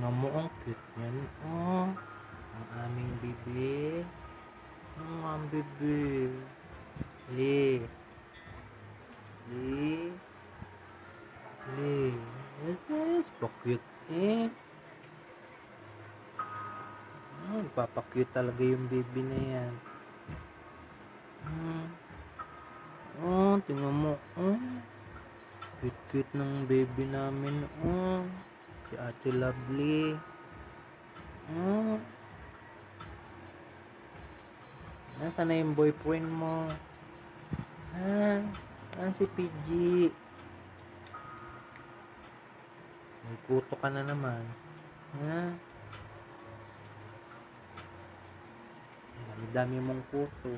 Tingnan mo, ang cute yan. Oh, ang aming bebe. Ang aming bebe. Li. Li. Li. Yes, pa-cute eh. Papakute talaga yung baby na yan. Oh, tingnan mo. Oh, cute ng baby namin. Oh, si Ate Lovely. Oh, nasaan na yung boyfriend mo? Si PG? May kuto ka na naman. Dami-dami mong kuto.